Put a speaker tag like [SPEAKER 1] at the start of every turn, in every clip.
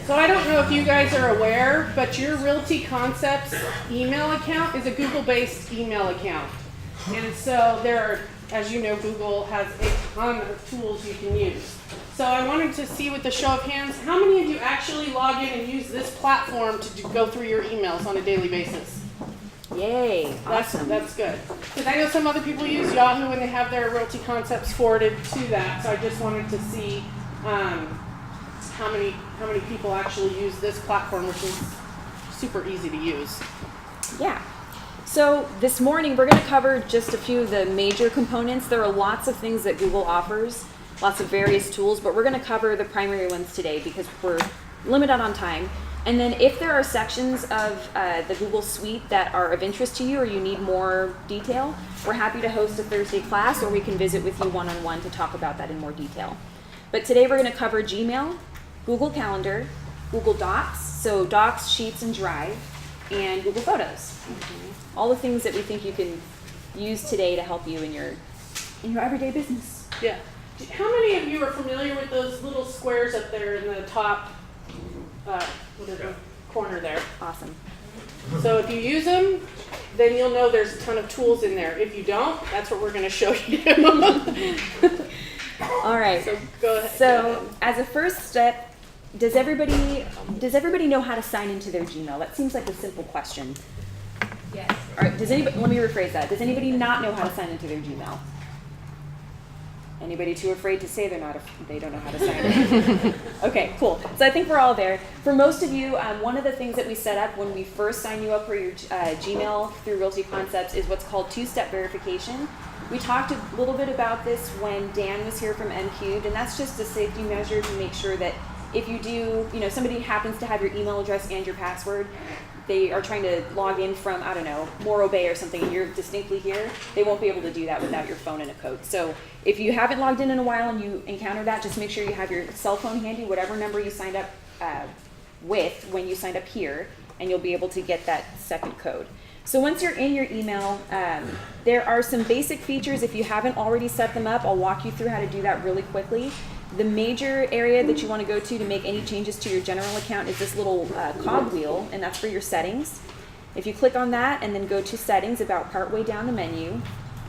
[SPEAKER 1] So I don't know if you guys are aware, but your Realty Concepts email account is a Google-based email account. And so there are, as you know, Google has a ton of tools you can use. So I wanted to see with the show of hands, how many of you actually log in and use this platform to go through your emails on a daily basis?
[SPEAKER 2] Yay, awesome.
[SPEAKER 1] That's good. Because I know some other people use Yahoo and they have their Realty Concepts forwarded to that. So I just wanted to see how many people actually use this platform, which is super easy to use.
[SPEAKER 2] Yeah. So this morning we're going to cover just a few of the major components. There are lots of things that Google offers, lots of various tools, but we're going to cover the primary ones today because we're limited on time. And then if there are sections of the Google Suite that are of interest to you or you need more detail, we're happy to host a Thursday class or we can visit with you one-on-one to talk about that in more detail. But today we're going to cover Gmail, Google Calendar, Google Docs, so Docs, Sheets, and Drive, and Google Photos. All the things that we think you can use today to help you in your everyday business.
[SPEAKER 1] Yeah. How many of you are familiar with those little squares up there in the top corner there?
[SPEAKER 2] Awesome.
[SPEAKER 1] So if you use them, then you'll know there's a ton of tools in there. If you don't, that's what we're going to show you.
[SPEAKER 2] All right.
[SPEAKER 1] So go ahead.
[SPEAKER 2] So as a first step, does everybody know how to sign into their Gmail? That seems like a simple question.
[SPEAKER 3] Yes.
[SPEAKER 2] All right. Let me rephrase that. Does anybody not know how to sign into their Gmail? Anybody too afraid to say they don't know how to sign in? Okay, cool. So I think we're all there. For most of you, one of the things that we set up when we first sign you up for your Gmail through Realty Concepts is what's called two-step verification. We talked a little bit about this when Dan was here from M-Cubed, and that's just a safety measure to make sure that if you do, somebody happens to have your email address and your password, they are trying to log in from, I don't know, Morro Bay or something, and you're distinctly here, they won't be able to do that without your phone and a code. So if you haven't logged in a while and you encounter that, just make sure you have your cell phone handy, whatever number you signed up with when you signed up here, and you'll be able to get that second code. So once you're in your email, there are some basic features. If you haven't already set them up, I'll walk you through how to do that really quickly. The major area that you want to go to make any changes to your general account is this little cogwheel, and that's for your settings. If you click on that and then go to settings about partway down the menu,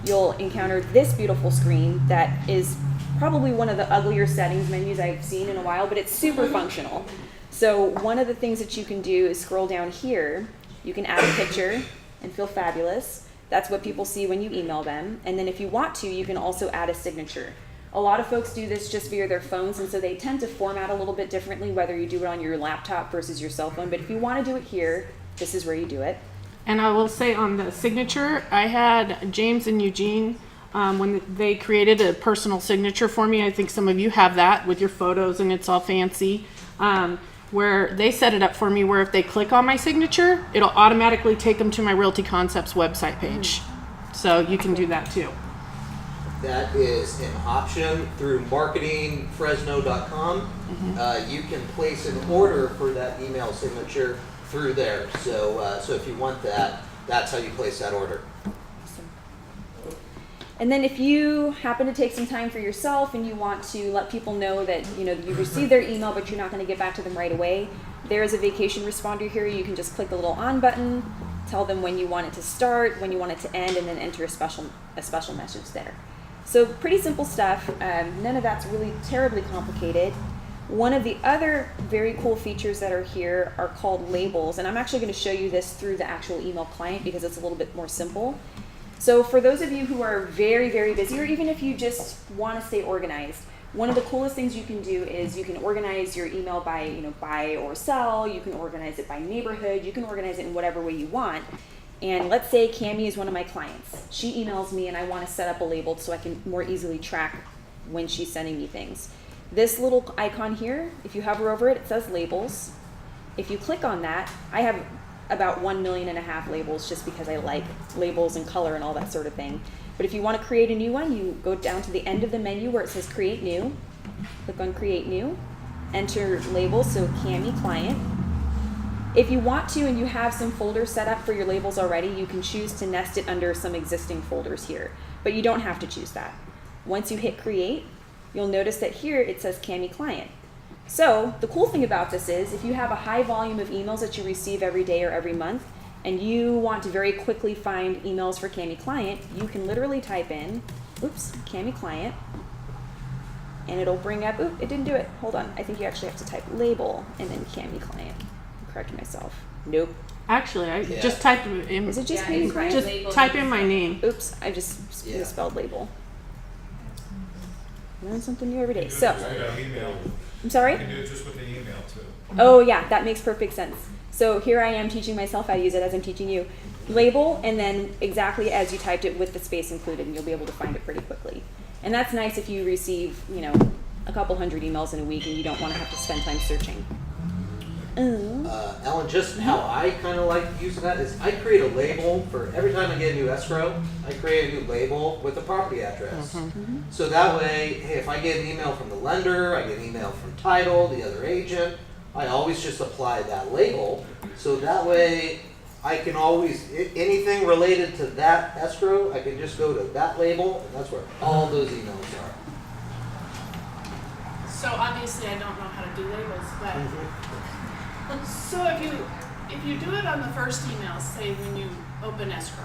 [SPEAKER 2] you'll encounter this beautiful screen that is probably one of the uglier settings menus I've seen in a while, but it's super functional. So one of the things that you can do is scroll down here. You can add a picture and feel fabulous. That's what people see when you email them. And then if you want to, you can also add a signature. A lot of folks do this just via their phones, and so they tend to format a little bit differently, whether you do it on your laptop versus your cell phone. But if you want to do it here, this is where you do it.
[SPEAKER 1] And I will say on the signature, I had James and Eugene, when they created a personal signature for me, I think some of you have that with your photos and it's all fancy, where they set it up for me where if they click on my signature, it'll automatically take them to my Realty Concepts website page. So you can do that too.
[SPEAKER 4] That is an option through marketingfresno.com. You can place an order for that email signature through there. So if you want that, that's how you place that order.
[SPEAKER 2] Awesome. And then if you happen to take some time for yourself and you want to let people know that you received their email but you're not going to get back to them right away, there is a vacation responder here. You can just click the little on button, tell them when you want it to start, when you want it to end, and then enter a special message there. So pretty simple stuff. None of that's really terribly complicated. One of the other very cool features that are here are called labels, and I'm actually going to show you this through the actual email client because it's a little bit more simple. So for those of you who are very, very busy, or even if you just want to stay organized, one of the coolest things you can do is you can organize your email by, buy or sell. You can organize it by neighborhood. You can organize it in whatever way you want. And let's say Cami is one of my clients. She emails me and I want to set up a label so I can more easily track when she's sending me things. This little icon here, if you hover over it, it says labels. If you click on that, I have about 1.5 million labels just because I like labels and color and all that sort of thing. But if you want to create a new one, you go down to the end of the menu where it says create new, click on create new, enter labels, so Cami client. If you want to and you have some folders set up for your labels already, you can choose to nest it under some existing folders here, but you don't have to choose that. Once you hit create, you'll notice that here it says Cami client. So the cool thing about this is if you have a high volume of emails that you receive every day or every month, and you want to very quickly find emails for Cami Client, you can literally type in, Cami Client, and it'll bring up, it didn't do it. Hold on. I think you actually have to type label and then Cami Client. I'm correcting myself. Nope.
[SPEAKER 1] Actually, I
[SPEAKER 4] Yeah.
[SPEAKER 1] just typed in.
[SPEAKER 2] Is it just
[SPEAKER 3] Yeah,
[SPEAKER 2] Cami
[SPEAKER 3] it's
[SPEAKER 2] Client?
[SPEAKER 1] Just
[SPEAKER 3] Label
[SPEAKER 1] type
[SPEAKER 3] needs
[SPEAKER 1] in my name.
[SPEAKER 2] Oops, I just
[SPEAKER 4] Yeah.
[SPEAKER 2] misspelled label. Learn something new every day.
[SPEAKER 5] You can
[SPEAKER 2] So,
[SPEAKER 5] do it just with an email.
[SPEAKER 2] I'm sorry?
[SPEAKER 5] You can do it just with an email too.
[SPEAKER 2] Oh yeah, that makes perfect sense. So here I am teaching myself how to use it as I'm teaching you. Label, and then exactly as you typed it with the space included, and you'll be able to find it pretty quickly. And that's nice if you receive, a couple hundred emails in a week and you don't want to have to spend time searching.
[SPEAKER 4] Ellen, just how I kind of like using that is I create a label for every time I get a new escrow, I create a new label with the property address. So that way, hey, if I get an email from the lender, I get an email from title, the other agent, I always just apply that label. So that way, I can always, anything related to that escrow, I can just go to that label, and that's where all those emails are.
[SPEAKER 1] So obviously, I don't know how to do labels, but so if you do it on the first email, say when you open escrow,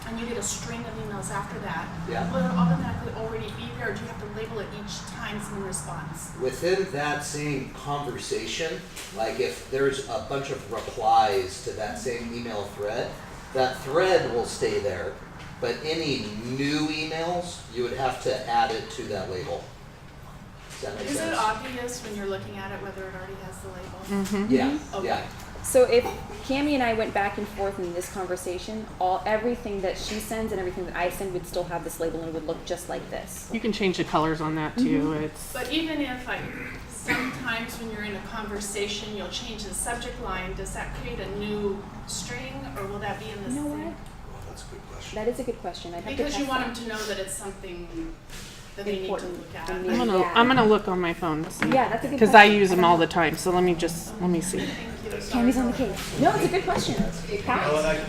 [SPEAKER 1] and you get a string of emails after that,
[SPEAKER 4] Yeah.
[SPEAKER 1] will it automatically already be there, or do you have to label it each time in response?
[SPEAKER 4] Within that same conversation, like if there's a bunch of replies to that same email thread, that thread will stay there, but any new emails, you would have to add it to that label. Does that make
[SPEAKER 6] Is
[SPEAKER 4] sense?
[SPEAKER 6] it obvious when you're looking at it whether it already has the label?
[SPEAKER 4] Yeah,
[SPEAKER 6] Okay.
[SPEAKER 4] yeah.
[SPEAKER 2] So if Cami and I went back and forth in this conversation, everything that she sends and everything that I send would still have this label and it would look just like this.
[SPEAKER 1] You can change the colors on that too. It's
[SPEAKER 6] But even if sometimes when you're in a conversation, you'll change the subject line, does that create a new string or will that be in the
[SPEAKER 2] You know
[SPEAKER 6] same?
[SPEAKER 2] what?
[SPEAKER 4] Oh, that's a good question.
[SPEAKER 2] That is a good question. I'd have
[SPEAKER 6] Because
[SPEAKER 2] to
[SPEAKER 6] you
[SPEAKER 2] test
[SPEAKER 6] want
[SPEAKER 2] that.
[SPEAKER 6] them to know that it's something that they need to
[SPEAKER 2] Important.
[SPEAKER 6] look at.
[SPEAKER 2] And
[SPEAKER 6] Thank
[SPEAKER 1] I'm gonna look on my phone to see.
[SPEAKER 2] Yeah, that's a good
[SPEAKER 1] Because I
[SPEAKER 2] question.
[SPEAKER 1] use them all the time. So let me see.
[SPEAKER 6] you.
[SPEAKER 2] Cami's on the case. No, it's a good question. Pat?
[SPEAKER 5] Well, you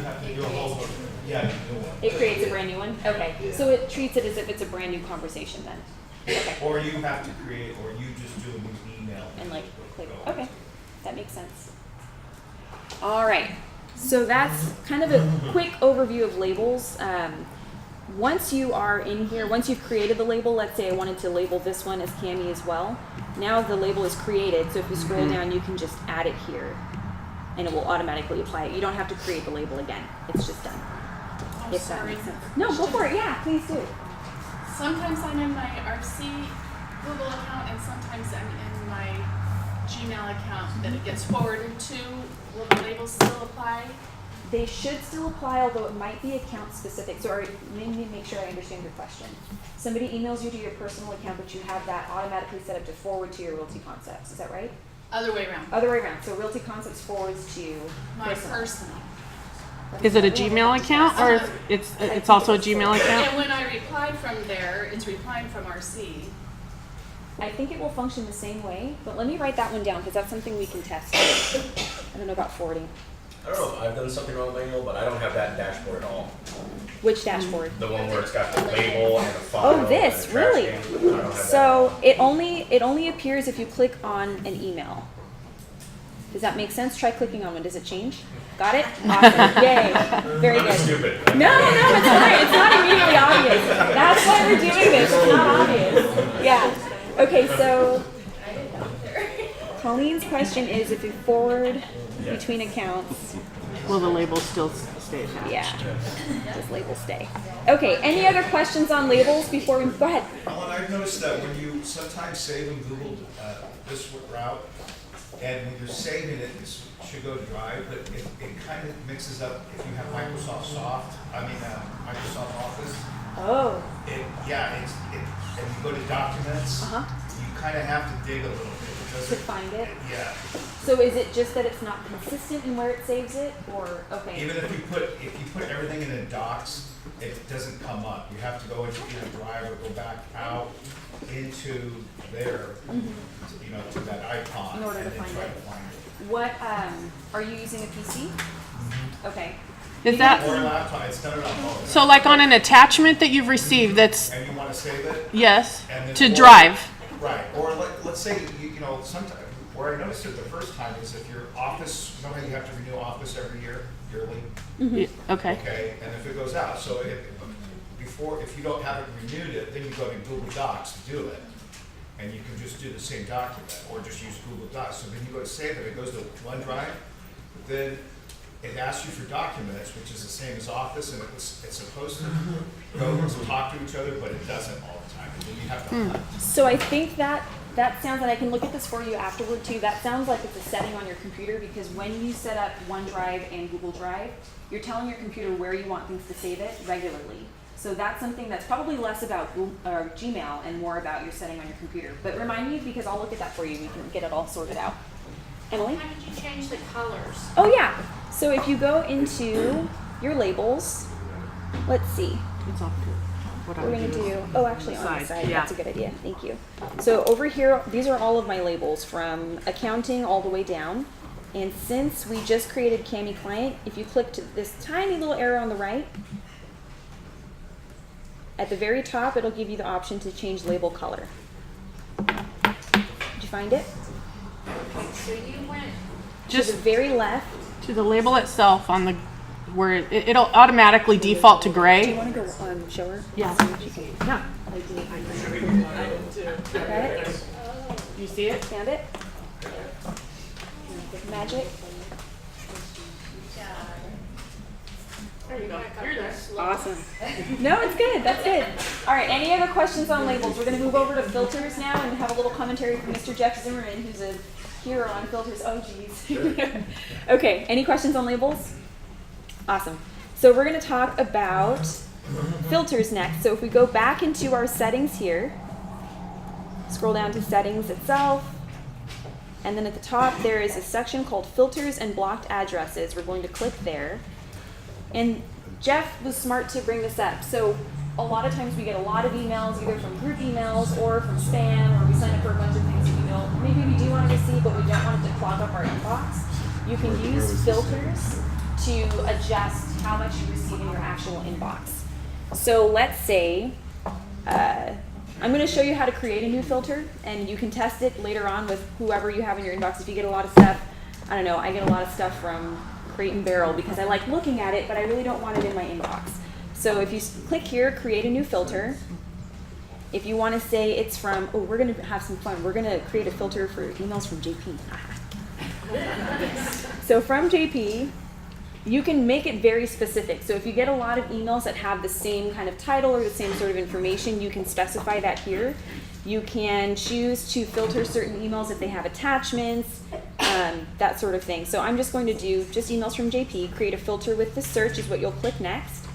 [SPEAKER 5] have to do a whole, yeah, new one.
[SPEAKER 2] It creates a brand new one? Okay. So it treats it as if it's a brand new conversation then. Okay.
[SPEAKER 5] Or you have to create, or you just do a new email.
[SPEAKER 2] And like click, okay, that makes sense. All right, so that's kind of a quick overview of labels. Once you are in here, once you've created the label, let's say I wanted to label this one as Cami as well. Now the label is created, so if you scroll down, you can just add it here and it will automatically apply it. You don't have to create the label again, it's just done.
[SPEAKER 6] I'm
[SPEAKER 2] If that
[SPEAKER 6] sorry.
[SPEAKER 2] makes sense. No, go for it, yeah, please do.
[SPEAKER 6] Sometimes I'm in my RC Google account and sometimes I'm in my Gmail account that it gets forwarded to. Will the labels still apply?
[SPEAKER 2] They should still apply, although it might be account specific. So let me make sure I understand your question. Somebody emails you to your personal account, but you have that automatically set up to forward to your Realty Concepts. Is that right?
[SPEAKER 6] Other way around.
[SPEAKER 2] Other way around. So Realty Concepts forwards to you
[SPEAKER 6] My
[SPEAKER 2] personal.
[SPEAKER 6] personal.
[SPEAKER 1] Is it a Gmail account or it's also a Gmail account?
[SPEAKER 6] And when I reply from there, it's replying from RC.
[SPEAKER 2] I think it will function the same way, but let me write that one down because that's something we can test. I don't know about forwarding.
[SPEAKER 7] I don't know if I've done something wrong, Daniel, but I don't have that dashboard at all.
[SPEAKER 2] Which dashboard?
[SPEAKER 7] The one where it's got the label and the file.
[SPEAKER 2] Oh, this,
[SPEAKER 7] and the trash
[SPEAKER 2] really?
[SPEAKER 7] can. I don't have that.
[SPEAKER 2] So it only appears if you click on an email. Does that make sense? Try clicking on one. Does it change? Got it? Awesome. Yay. Very
[SPEAKER 7] I'm
[SPEAKER 2] good.
[SPEAKER 7] stupid.
[SPEAKER 2] No, it's fine. It's not immediately obvious. That's why we're doing this. It's not obvious. Yeah. Okay, so Colleen's question is if you forward between accounts,
[SPEAKER 1] Will the label still stay attached?
[SPEAKER 2] yeah, does label stay? Okay, any other questions on labels before we go ahead?
[SPEAKER 5] Alan, I've noticed that when you sometimes save in Google this route, and when you're saving it, it should go to Drive, but it kind of mixes up if you have Microsoft Microsoft Office.
[SPEAKER 2] Oh,
[SPEAKER 5] And you go to Documents, you kind of have to dig a little bit.
[SPEAKER 2] to
[SPEAKER 5] Because
[SPEAKER 2] find it.
[SPEAKER 5] yeah,
[SPEAKER 2] So is it just that it's not consistent in where it saves it, or okay?
[SPEAKER 5] even if you put everything in a Docs, it doesn't come up. You have to go into either Drive or go back out into there, to that icon.
[SPEAKER 2] In order to
[SPEAKER 5] and then
[SPEAKER 2] find
[SPEAKER 5] try
[SPEAKER 2] it.
[SPEAKER 5] to find it.
[SPEAKER 2] What are you using a PC? Okay.
[SPEAKER 1] Is that
[SPEAKER 5] Or a laptop, it's done it on both.
[SPEAKER 1] so? Like on an attachment that you've received, that's
[SPEAKER 5] And you want to save it?
[SPEAKER 1] yes
[SPEAKER 5] And then
[SPEAKER 1] to
[SPEAKER 5] or-
[SPEAKER 1] Drive.
[SPEAKER 5] Right, or let's say, you know, sometime, where I noticed it the first time is if your office, you know how you have to renew office every year, yearly?
[SPEAKER 1] Yeah, okay.
[SPEAKER 5] Okay, and if it goes out, so if you don't have it renewed it, then you go to Google Docs to do it. And you can just do the same document, or just use Google Docs. So then you go to save it, it goes to OneDrive, but then it asks you for documents, which is the same as Office, and it's supposed to go to talk to each other, but it doesn't all the time, and then you have to
[SPEAKER 2] So I think that sounds, and I can look at this for you afterward too, that sounds like it's a setting on your computer, because when you set up OneDrive and Google Drive, you're telling your computer where you want things to save it regularly. So that's something that's probably less about Gmail and more about your setting on your computer. But remind me, because I'll look at that for you, we can get it all sorted out. Emily?
[SPEAKER 3] How did you change the colors?
[SPEAKER 2] Oh yeah, so if you go into your labels, let's see.
[SPEAKER 1] It's off to what
[SPEAKER 2] We're
[SPEAKER 1] I
[SPEAKER 2] gonna
[SPEAKER 1] do.
[SPEAKER 2] do, oh, actually on
[SPEAKER 1] Side,
[SPEAKER 2] the side,
[SPEAKER 1] yeah.
[SPEAKER 2] that's a good idea, thank you. So over here, these are all of my labels from accounting all the way down. And since we just created Cami Client, if you click to this tiny little arrow on the right, at the very top, it'll give you the option to change label color. Did you find it?
[SPEAKER 3] So you went,
[SPEAKER 2] To
[SPEAKER 1] Just
[SPEAKER 2] the very left.
[SPEAKER 1] to the label itself on the where it'll automatically default to
[SPEAKER 2] Do you
[SPEAKER 1] gray.
[SPEAKER 2] want to go show her?
[SPEAKER 1] Yeah.
[SPEAKER 2] See if she can-
[SPEAKER 1] Yeah.
[SPEAKER 2] Got it?
[SPEAKER 1] You see it?
[SPEAKER 2] Found it? Magic?
[SPEAKER 1] There you go. You're there.
[SPEAKER 2] Awesome. No, it's good. That's good. All right. Any other questions on labels? We're going to move over to filters now and have a little commentary from Mr. Jeff Zimmerman, who's a hero on filters. Oh, geez. Okay. Any questions on labels? Awesome. So we're going to talk about filters next. So if we go back into our settings here, scroll down to settings itself, and then at the top there is a section called filters and blocked addresses. We're going to click there. And Jeff was smart to bring this up. So a lot of times we get a lot of emails, either from group emails or from spam, or we sign up for a bunch of things that maybe we do want to receive, but we don't want it to clog up our inbox. You can use filters to adjust how much you receive in your actual inbox. So let's say, I'm going to show you how to create a new filter, and you can test it later on with whoever you have in your inbox. If you get a lot of stuff, I don't know, I get a lot of stuff from Crate and Barrel because I like looking at it, but I really don't want it in my inbox. So if you click here, create a new filter. If you want to say it's from, oh, we're going to have some fun. We're going to create a filter for emails from JP. So from JP, you can make it very specific. So if you get a lot of emails that have the same kind of title or the same sort of information, you can specify that here. You can choose to filter certain emails if they have attachments, that sort of thing. So I'm just going to do just emails from JP, create a filter with the search is what you'll click next.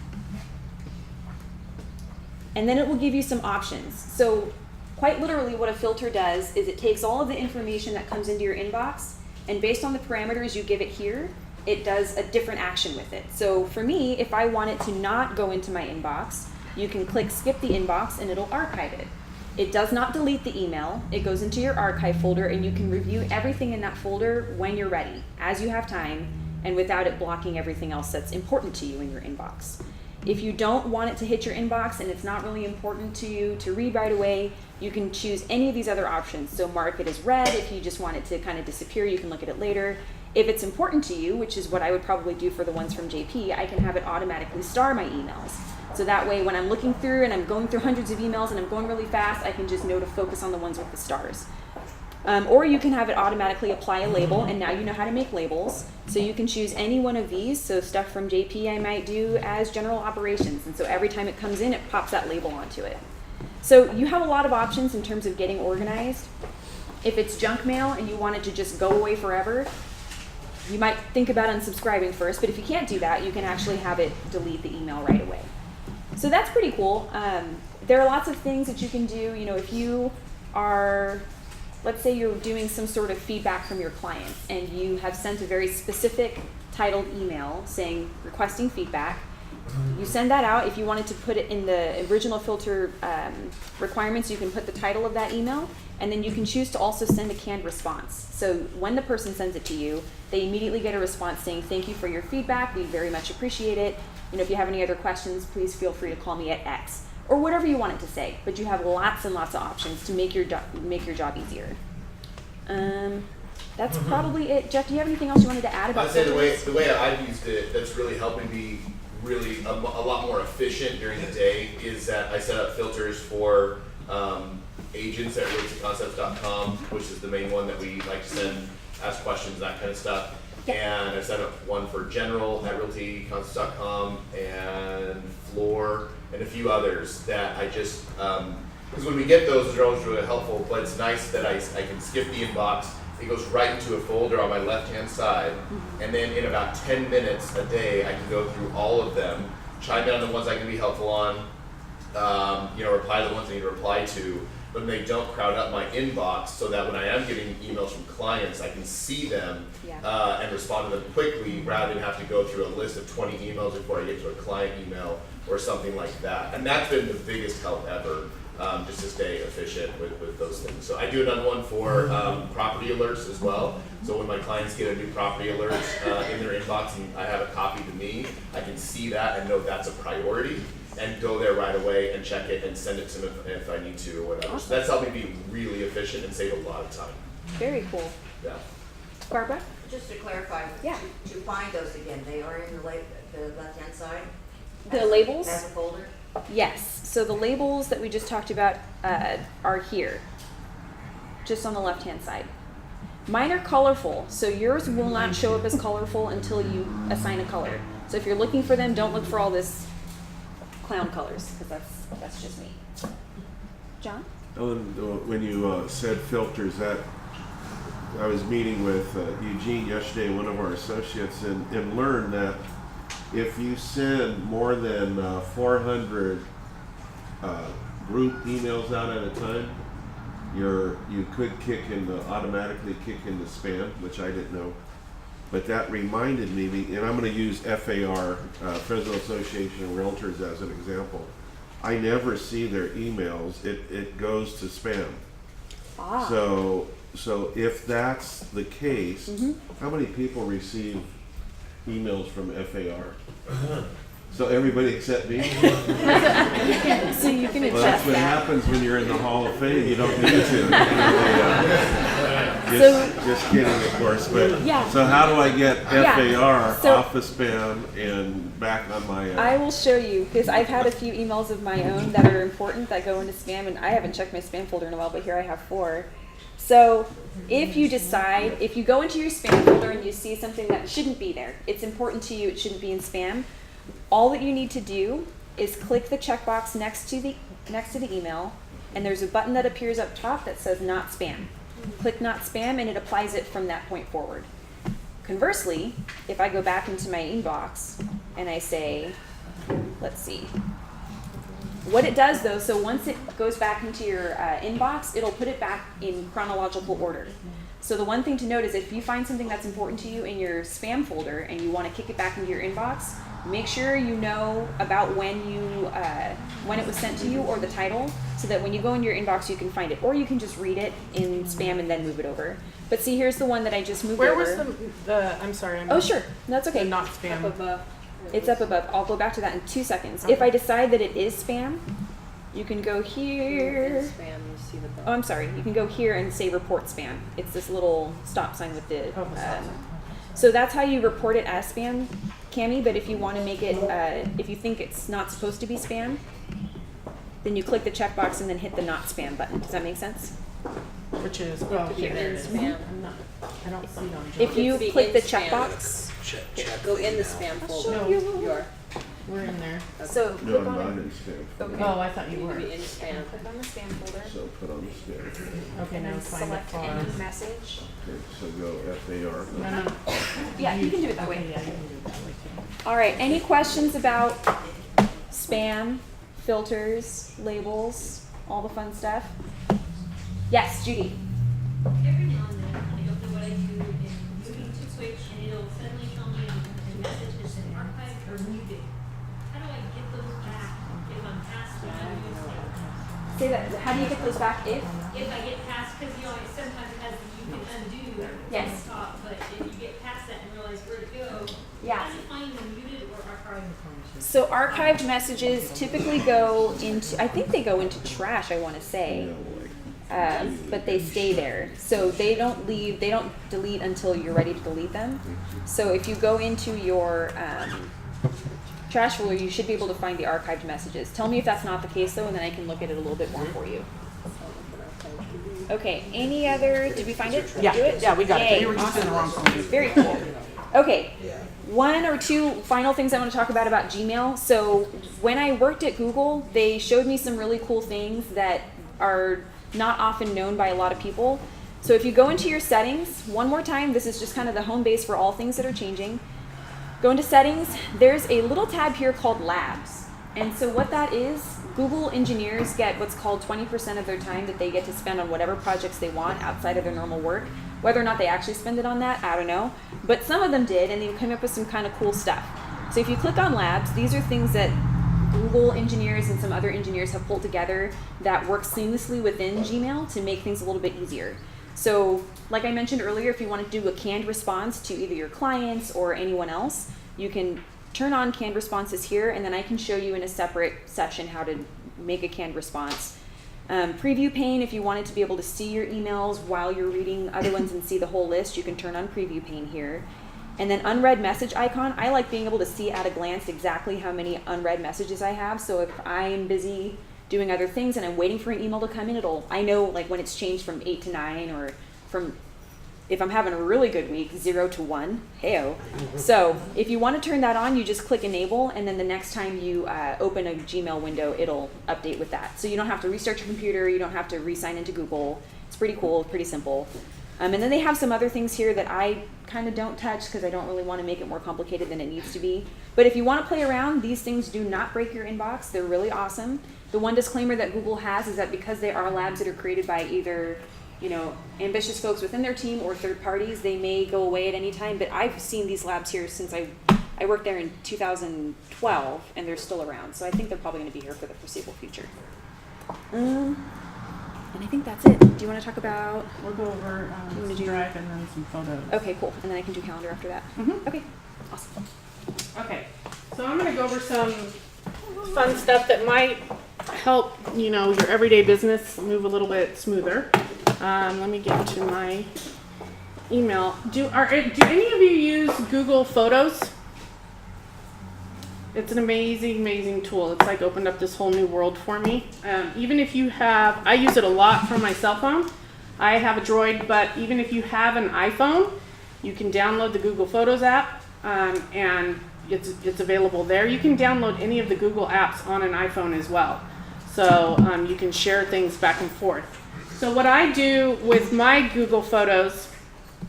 [SPEAKER 2] And then it will give you some options. So quite literally what a filter does is it takes all of the information that comes into your inbox, and based on the parameters you give it here, it does a different action with it. So for me, if I want it to not go into my inbox, you can click skip the inbox and it'll archive it. It does not delete the email. It goes into your archive folder, and you can review everything in that folder when you're ready, as you have time, and without it blocking everything else that's important to you in your inbox. If you don't want it to hit your inbox and it's not really important to you to read right away, you can choose any of these other options. So mark it as read. If you just want it to kind of disappear, you can look at it later. If it's important to you, which is what I would probably do for the ones from JP, I can have it automatically star my emails. So that way when I'm looking through and I'm going through hundreds of emails and I'm going really fast, I can just know to focus on the ones with the stars. Or you can have it automatically apply a label, and now you know how to make labels. So you can choose any one of these. So stuff from JP I might do as general operations. And so every time it comes in, it pops that label onto it. So you have a lot of options in terms of getting organized. If it's junk mail and you want it to just go away forever, you might think about unsubscribing first, but if you can't do that, you can actually have it delete the email right away. So that's pretty cool. There are lots of things that you can do. You know, if you are, let's say you're doing some sort of feedback from your clients and you have sent a very specific titled email saying requesting feedback, you send that out. If you wanted to put it in the original filter requirements, you can put the title of that email, and then you can choose to also send a canned response. So when the person sends it to you, they immediately get a response saying, thank you for your feedback, we very much appreciate it. You know, if you have any other questions, please feel free to call me at X. or whatever you want it to say. But you have lots and lots of options to make your job easier. That's probably it. Jeff, do you have anything else you wanted to add about
[SPEAKER 7] I'd say
[SPEAKER 2] filters?
[SPEAKER 7] the way I've used it that's really helping me really a lot more efficient during the day is that I set up filters for agents at realtyconcepts.com, which is the main one that we like to ask questions, that kind of stuff. And I set up one for general at realtyconcepts.com and Floor and a few others that I just, because when we get those, they're always really helpful, but it's nice that I can skip the inbox. It goes right into a folder on my left-hand side, and then in about 10 minutes a day, I can go through all of them, chime in on the ones I can be helpful on, reply to the ones I need to reply to, but they don't crowd up my inbox, so that when I am getting emails from clients, I can see them and respond to them quickly, rather than have to go through a list of 20 emails before I get to a client email or something like that. And that's been the biggest help ever. Just to stay efficient with those things. So I do another one for property alerts as well. So when my clients get a new property alert in their inbox and I have a copy to me, I can see that and know that's a priority and go there right away and check it and send it to them if I need to or whatever.
[SPEAKER 2] Awesome.
[SPEAKER 7] So that's helped me be really efficient and save a lot of time.
[SPEAKER 2] Very cool.
[SPEAKER 7] Yeah.
[SPEAKER 2] Barbara?
[SPEAKER 8] Just to clarify,
[SPEAKER 2] Yeah.
[SPEAKER 8] to find those again, they are in the left-hand side?
[SPEAKER 2] The labels?
[SPEAKER 8] As a folder?
[SPEAKER 2] Yes. So the labels that we just talked about are here, just on the left-hand side. Mine are colorful, so yours will not show up as colorful until you assign a color. So if you're looking for them, don't look for all this clown colors, because that's just me. John?
[SPEAKER 9] Ellen, when you said filters, that I was meeting with Eugene yesterday, one of our associates, and learned that if you send more than 400 group emails out at a time, you could automatically kick into spam, which I didn't know. But that reminded me, and I'm going to use FAR, Fresno Association of Realtors, as an example. I never see their emails. It goes to spam.
[SPEAKER 2] Ah.
[SPEAKER 9] So if that's the case, how many people receive emails from FAR? So everybody except me?
[SPEAKER 2] So you can
[SPEAKER 9] Well,
[SPEAKER 2] adjust
[SPEAKER 9] that's what
[SPEAKER 2] that.
[SPEAKER 9] happens when you're in the Hall of Fame. You don't need to. Just kidding, of course. But
[SPEAKER 2] Yeah.
[SPEAKER 9] so how do I get
[SPEAKER 2] Yeah.
[SPEAKER 9] FAR
[SPEAKER 2] So-
[SPEAKER 9] off the spam and back on my?
[SPEAKER 2] I will show you, because I've had a few emails of my own that are important that go into spam, and I haven't checked my spam folder in a while, but here I have 4. So if you go into your spam folder and you see something that shouldn't be there, it's important to you, it shouldn't be in spam, all that you need to do is click the checkbox next to the email, and there's a button that appears up top that says not spam. Click not spam and it applies it from that point forward. Conversely, if I go back into my inbox and I say, let's see, what it does though, so once it goes back into your inbox, it'll put it back in chronological order. So the one thing to note is if you find something that's important to you in your spam folder and you want to kick it back into your inbox, make sure you know about when it was sent to you or the title, so that when you go in your inbox you can find it, or you can just read it in spam and then move it over. But see, here's the one that I just moved
[SPEAKER 1] Where
[SPEAKER 2] over.
[SPEAKER 1] was the I'm sorry.
[SPEAKER 2] Oh sure, that's okay.
[SPEAKER 1] The not spam.
[SPEAKER 2] It's up above. I'll go back to that in 2 seconds. If I decide that it is spam, you can go here.
[SPEAKER 8] Spam, you see the
[SPEAKER 2] Oh, I'm sorry. You can go here and say report spam. It's this little stop sign with the. So that's how you report it as spam, Cami. But if you want to make it, if you think it's not supposed to be spam, then you click the checkbox and then hit the not spam button. Does that make sense?
[SPEAKER 1] Which is
[SPEAKER 2] Here.
[SPEAKER 1] there it is.
[SPEAKER 8] spam.
[SPEAKER 1] I don't see it on
[SPEAKER 2] If you
[SPEAKER 8] be
[SPEAKER 2] click
[SPEAKER 8] in
[SPEAKER 2] the
[SPEAKER 8] spam.
[SPEAKER 2] checkbox,
[SPEAKER 8] Go in the spam folder.
[SPEAKER 1] No.
[SPEAKER 8] You are.
[SPEAKER 1] We're in there.
[SPEAKER 2] so
[SPEAKER 9] No,
[SPEAKER 2] click
[SPEAKER 9] I'm
[SPEAKER 2] on
[SPEAKER 9] not
[SPEAKER 2] it.
[SPEAKER 9] in spam.
[SPEAKER 8] Okay.
[SPEAKER 1] Oh, I thought you
[SPEAKER 8] You
[SPEAKER 1] were.
[SPEAKER 8] need to be in spam.
[SPEAKER 2] Click on the spam folder.
[SPEAKER 9] So put on the spam.
[SPEAKER 1] Okay, now find the
[SPEAKER 2] Select
[SPEAKER 1] far.
[SPEAKER 2] any message.
[SPEAKER 9] Okay, so go FAR.
[SPEAKER 1] No.
[SPEAKER 2] Yeah, you can do it that
[SPEAKER 1] Okay,
[SPEAKER 2] way.
[SPEAKER 1] yeah, you can do it that way too.
[SPEAKER 2] All right, any questions about spam, filters, labels, all the fun stuff? Yes, Judy.
[SPEAKER 10] Every now and then, I don't know what I do, and moving to Twitch, and it'll suddenly tell me a message that says archived or muted. How do I get those back if I'm past what I'm doing?
[SPEAKER 2] Say that. How do you get those back if?
[SPEAKER 10] If I get past, because you know, sometimes it has the you can undo
[SPEAKER 2] Yes.
[SPEAKER 10] from the top, but if you get past that and realize where to go,
[SPEAKER 2] Yeah.
[SPEAKER 10] how do you find them muted or
[SPEAKER 2] So archived messages typically go into, I think they go into trash, I want to say. But they stay there. So they don't leave, they don't delete until you're ready to delete them. So if you go into your trash folder, you should be able to find the archived messages. Tell me if that's not the case though, and then I can look at it a little bit more for you. Okay, any other, did we find it?
[SPEAKER 1] Yeah,
[SPEAKER 2] Do it?
[SPEAKER 1] yeah, we got it.
[SPEAKER 2] Yay,
[SPEAKER 1] We were just in the wrong
[SPEAKER 2] awesome.
[SPEAKER 1] folder.
[SPEAKER 2] Very cool. Okay, one or two final things I want to talk about Gmail. So when I worked at Google, they showed me some really cool things that are not often known by a lot of people. So if you go into your settings, one more time, this is just kind of the home base for all things that are changing. Go into settings, there's a little tab here called Labs. And so what that is, Google engineers get what's called 20% of their time that they get to spend on whatever projects they want outside of their normal work. Whether or not they actually spend it on that, I don't know. But some of them did, and they came up with some kind of cool stuff. So if you click on Labs, these are things that Google engineers and some other engineers have pulled together that work seamlessly within Gmail to make things a little bit easier. So like I mentioned earlier, if you want to do a canned response to either your clients or anyone else, you can turn on canned responses here, and then I can show you in a separate session how to make a canned response. Preview pane, if you wanted to be able to see your emails while you're reading other ones and see the whole list, you can turn on preview pane here. And then unread message icon, I like being able to see at a glance exactly how many unread messages I have. So if I'm busy doing other things and I'm waiting for an email to come in, I know like when it's changed from 8 to 9 or from, if I'm having a really good week, 0 to 1, heyo. So if you want to turn that on, you just click enable, and then the next time you open a Gmail window, it'll update with that. So you don't have to restart your computer, you don't have to re-sign into Google. It's pretty cool, pretty simple. And then they have some other things here that I kind of don't touch because I don't really want to make it more complicated than it needs to be. But if you want to play around, these things do not break your inbox. They're really awesome. The one disclaimer that Google has is that because they are labs that are created by either, you know, ambitious folks within their team or third parties, they may go away at any time. But I've seen these labs here since I worked there in 2012, and they're still around. So I think they're probably going to be here for the foreseeable future. And I think that's it. Do you want to talk about?
[SPEAKER 1] We'll go over Drive and then some photos.
[SPEAKER 2] Okay, cool. And then I can do calendar after that.
[SPEAKER 1] Mm-hmm.
[SPEAKER 2] Okay, awesome.
[SPEAKER 1] Okay, so I'm going to go over some fun stuff that might help, you know, your everyday business move a little bit smoother. Let me get to my email. Do any of you use Google Photos? It's an amazing, amazing tool. It's like opened up this whole new world for me. Even if you have, I use it a lot from my cell phone. I have a Droid, but even if you have an iPhone, you can download the Google Photos app, and it's available there. You can download any of the Google apps on an iPhone as well. So you can share things back and forth. So what I do with my Google Photos,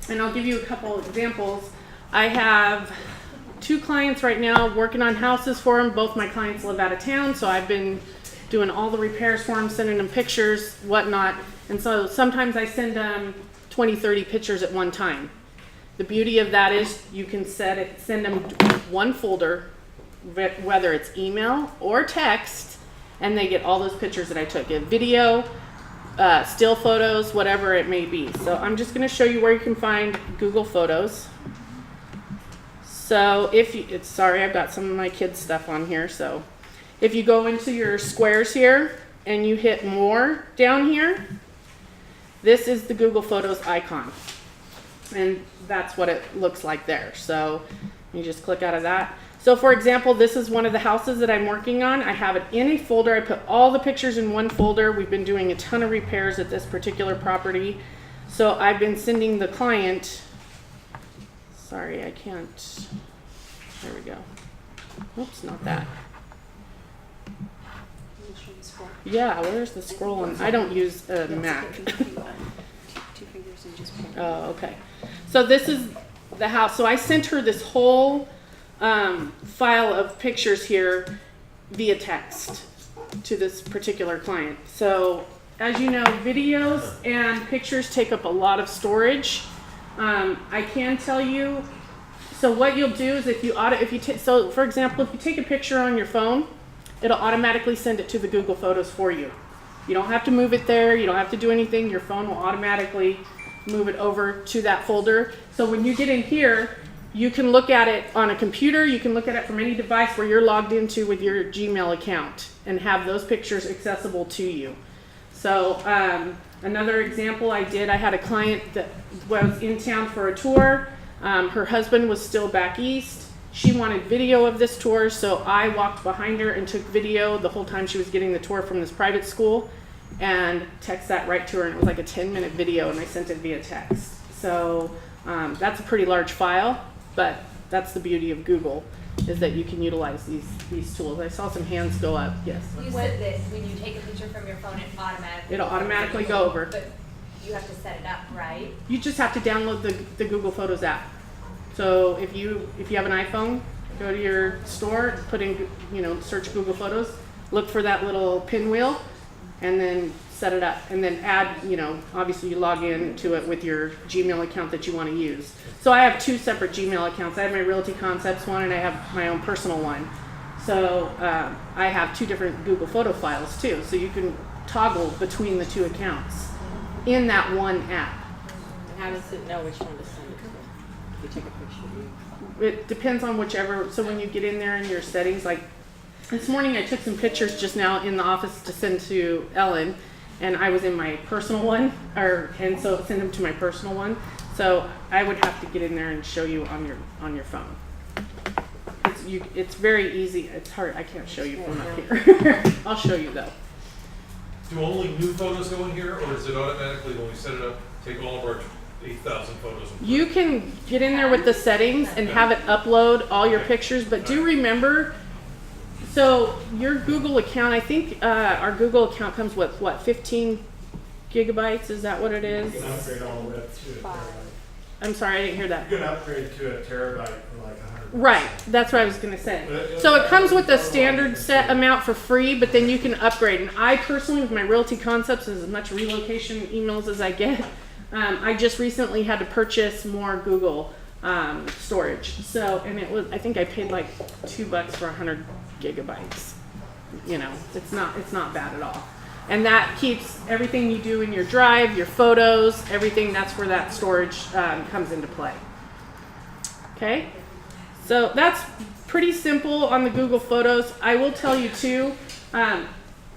[SPEAKER 1] and I'll give you a couple examples. I have 2 clients right now working on houses for them. Both my clients live out of town, so I've been doing all the repairs for them, sending them pictures, whatnot. And so sometimes I send them 20, 30 pictures at one time. The beauty of that is you can send them one folder, whether it's email or text, and they get all those pictures that I took. Get video, still photos, whatever it may be. So I'm just going to show you where you can find Google Photos. So sorry, I've got some of my kids' stuff on here. So if you go into your squares here and you hit more down here, this is the Google Photos icon. And that's what it looks like there. So you just click out of that. So for example, this is one of the houses that I'm working on. I have it in a folder. I put all the pictures in one folder. We've been doing a ton of repairs at this particular property. So I've been sending the client, sorry, I can't, there we go. Oops, not that. Yeah, where's the scrolling? I don't use a Mac. Oh, okay. So this is the house. So I sent her this whole file of pictures here via text to this particular client. So as you know, videos and pictures take up a lot of storage. I can tell you, so what you'll do is so for example, if you take a picture on your phone, it'll automatically send it to the Google Photos for you. You don't have to move it there. You don't have to do anything. Your phone will automatically move it over to that folder. So when you get in here you can look at it on a computer, you can look at it from any device where you're logged into with your Gmail account and have those pictures accessible to you. So another example I had a client that was in town for a tour. Her husband was still back east. She wanted video of this tour, so I walked behind her and took video the whole time she was getting the tour from this private school and text that right to her, and it was like a 10-minute video, and I sent it via text. So that's a pretty large file, but that's the beauty of Google, is that you can utilize these tools. I saw some hands go up. Yes.
[SPEAKER 11] You said that when you take a picture from your phone,
[SPEAKER 1] It'll automatically go over.
[SPEAKER 11] But you have to set it up, right?
[SPEAKER 1] You just have to download the Google Photos app. So if you have an iPhone, go to your store, put in, search Google Photos, look for that little pinwheel, and then set it up. And then add, obviously you log in to it with your Gmail account that you want to use. So I have 2 separate Gmail accounts. I have my Realty Concepts one, and I have my own personal one. So I have 2 different Google Photo files too. So you can toggle between the 2 accounts in that one app.
[SPEAKER 12] How does it know which one to send it to? You take a picture.
[SPEAKER 1] It depends on whichever. So when you get in there in your settings, like this morning I took some pictures just now in the office to send to Ellen, and I was in my personal one, and so send them to my personal one. So I would have to get in there and show you on your phone. It's very easy. It's hard. I can't show you from up here. I'll show you though.
[SPEAKER 13] Do only new photos go in here, or is it automatically when we set it up, take all of our 8,000 photos?
[SPEAKER 1] You can get in there with the settings and have it upload all your pictures, but do remember, so your Google account, I think our Google account comes with, 15 gigabytes? Is that what it is?
[SPEAKER 14] You can upgrade all the way up to a terabyte.
[SPEAKER 1] I'm sorry, I didn't hear that.
[SPEAKER 14] You can upgrade to a terabyte for like 100.
[SPEAKER 1] Right, that's what I was going to say. So it comes with a standard set amount for free, but then you can upgrade. And I personally, with my Realty Concepts, as much relocation emails as I get, I just recently had to purchase more Google storage. So, and it was, I think I paid like $2 for 100 gigabytes. It's not bad at all. And that keeps everything you do in your drive, your photos, everything. That's where that storage comes into play. Okay, so that's pretty simple on the Google Photos. I will tell you too,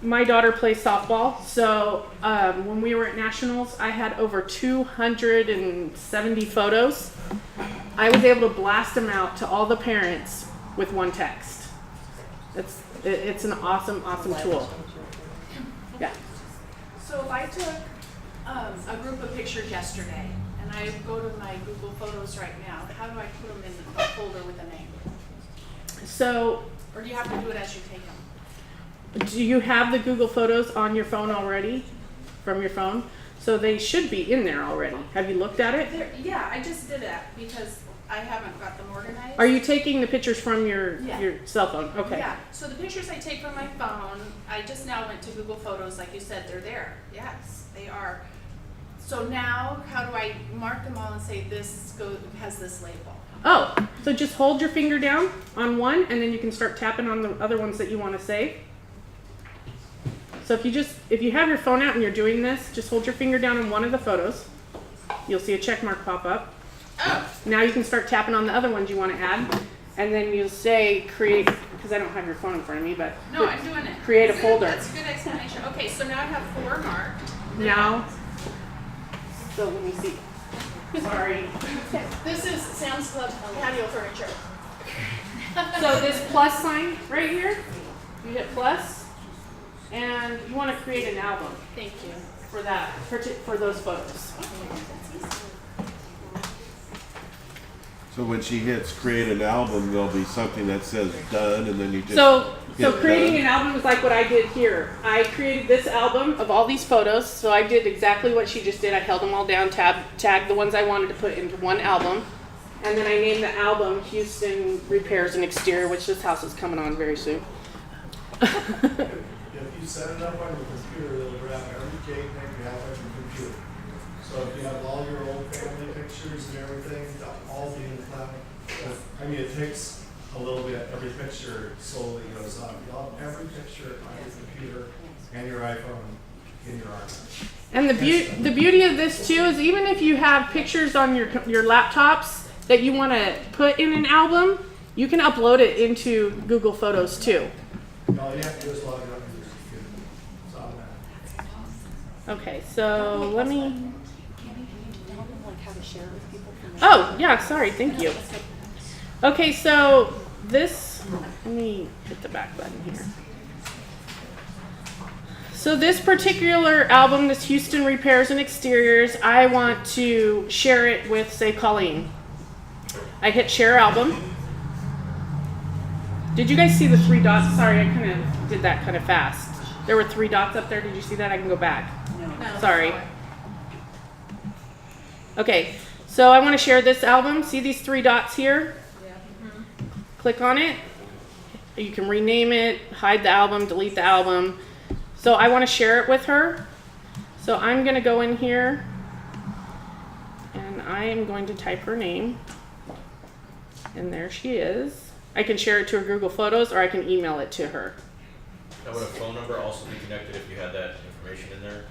[SPEAKER 1] my daughter plays softball, so when we were at Nationals, I had over 270 photos. I was able to blast them out to all the parents with one text. It's an awesome tool. Yeah.
[SPEAKER 6] So if I took a group of pictures yesterday and I go to my Google Photos right now, how do I put them in a folder with a name?
[SPEAKER 1] So,
[SPEAKER 6] Or do you have to do it as you take them?
[SPEAKER 1] do you have the Google Photos on your phone already? From your phone? So they should be in there already. Have you looked at it?
[SPEAKER 6] Yeah, I just did that because I haven't got them organized.
[SPEAKER 1] Are you taking the pictures from your cell phone? Okay.
[SPEAKER 6] Yeah, so the pictures I take from my phone, I just now went to Google Photos, like you said, they're there. Yes, they are. So now, how do I mark them all and say this has this label?
[SPEAKER 1] Oh, so just hold your finger down on one, and then you can start tapping on the other ones that you want to save. So if you have your phone out and you're doing this, just hold your finger down on one of the photos. You'll see a check mark pop up.
[SPEAKER 6] Oh.
[SPEAKER 1] Now you can start tapping on the other ones you want to add, and then you'll say create, because I don't have your phone in front of me, but
[SPEAKER 6] No, I'm doing it.
[SPEAKER 1] Create a folder.
[SPEAKER 6] That's a good explanation. Okay, so now I have 4 marked.
[SPEAKER 1] Now, so let me see. Sorry.
[SPEAKER 6] This is Sam's Club patio furniture.
[SPEAKER 1] So this plus sign right here, you hit plus, and you want to create an album.
[SPEAKER 6] Thank you.
[SPEAKER 1] For those photos.
[SPEAKER 9] So when she hits create an album, there'll be something that says done, and then you just
[SPEAKER 1] So
[SPEAKER 9] hit
[SPEAKER 1] creating
[SPEAKER 9] done.
[SPEAKER 1] an album is like what I did here. I created this album of all these photos. So I did exactly what she just did. I held them all down, tagged the ones I wanted to put into one album, and then I named the album Houston Repairs and Exterior, which this house is coming on very soon.
[SPEAKER 14] If you set it up on your computer, it'll grab every JPEG you have on your computer. So if you have all your old family pictures and everything, they'll all be in the cloud. I mean, it takes a little bit. Every picture slowly goes up. You'll have every picture on your computer and your iPhone in your archive.
[SPEAKER 1] And the beauty of this too is even if you have pictures on your laptops that you want to put in an album, you can upload it into Google Photos too.
[SPEAKER 14] All you have to do is log in on your computer. It's automatic.
[SPEAKER 1] Okay, so let me.
[SPEAKER 2] Like how to share it with people from
[SPEAKER 1] Oh, yeah, sorry, thank you. Okay, so this, let me hit the back button here. So this particular album, this Houston Repairs and Exteriors, I want to share it with, say, Colleen. I hit share album. Did you guys see the 3 dots? Sorry, I kind of did that kind of fast. There were 3 dots up there. Did you see that? I can go back.
[SPEAKER 6] No.
[SPEAKER 1] Sorry. Okay, so I want to share this album. See these 3 dots here? Click on it. You can rename it, hide the album, delete the album. So I want to share it with her. So I'm going to go in here and I am going to type her name. And there she is. I can share it to her Google Photos or I can email it to her.
[SPEAKER 15] Now, would a phone number also be connected if you had that information in there?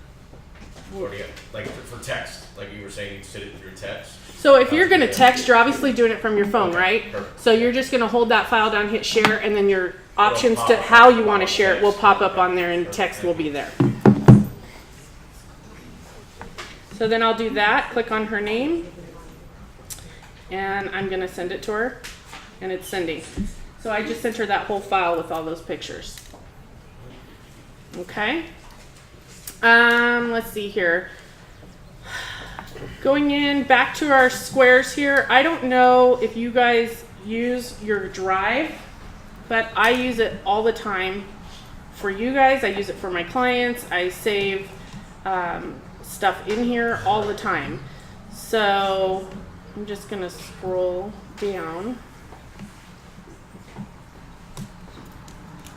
[SPEAKER 15] Or do you, like for text, like you were saying, you send it through text?
[SPEAKER 1] So if you're going to text, you're obviously doing it from your phone, right?
[SPEAKER 15] Perfect.
[SPEAKER 1] So you're just going to hold that file down, hit share, and then your options to how you want to share it will pop up on there and text will be there. So then I'll do that, click on her name, and I'm going to send it to her, and it's sending. So I just sent her that whole file with all those pictures. Okay. Let's see here. Going in back to our squares here, I don't know if you guys use your Drive, but I use it all the time for you guys. I use it for my clients. I save stuff in here all the time. So I'm just gonna scroll down.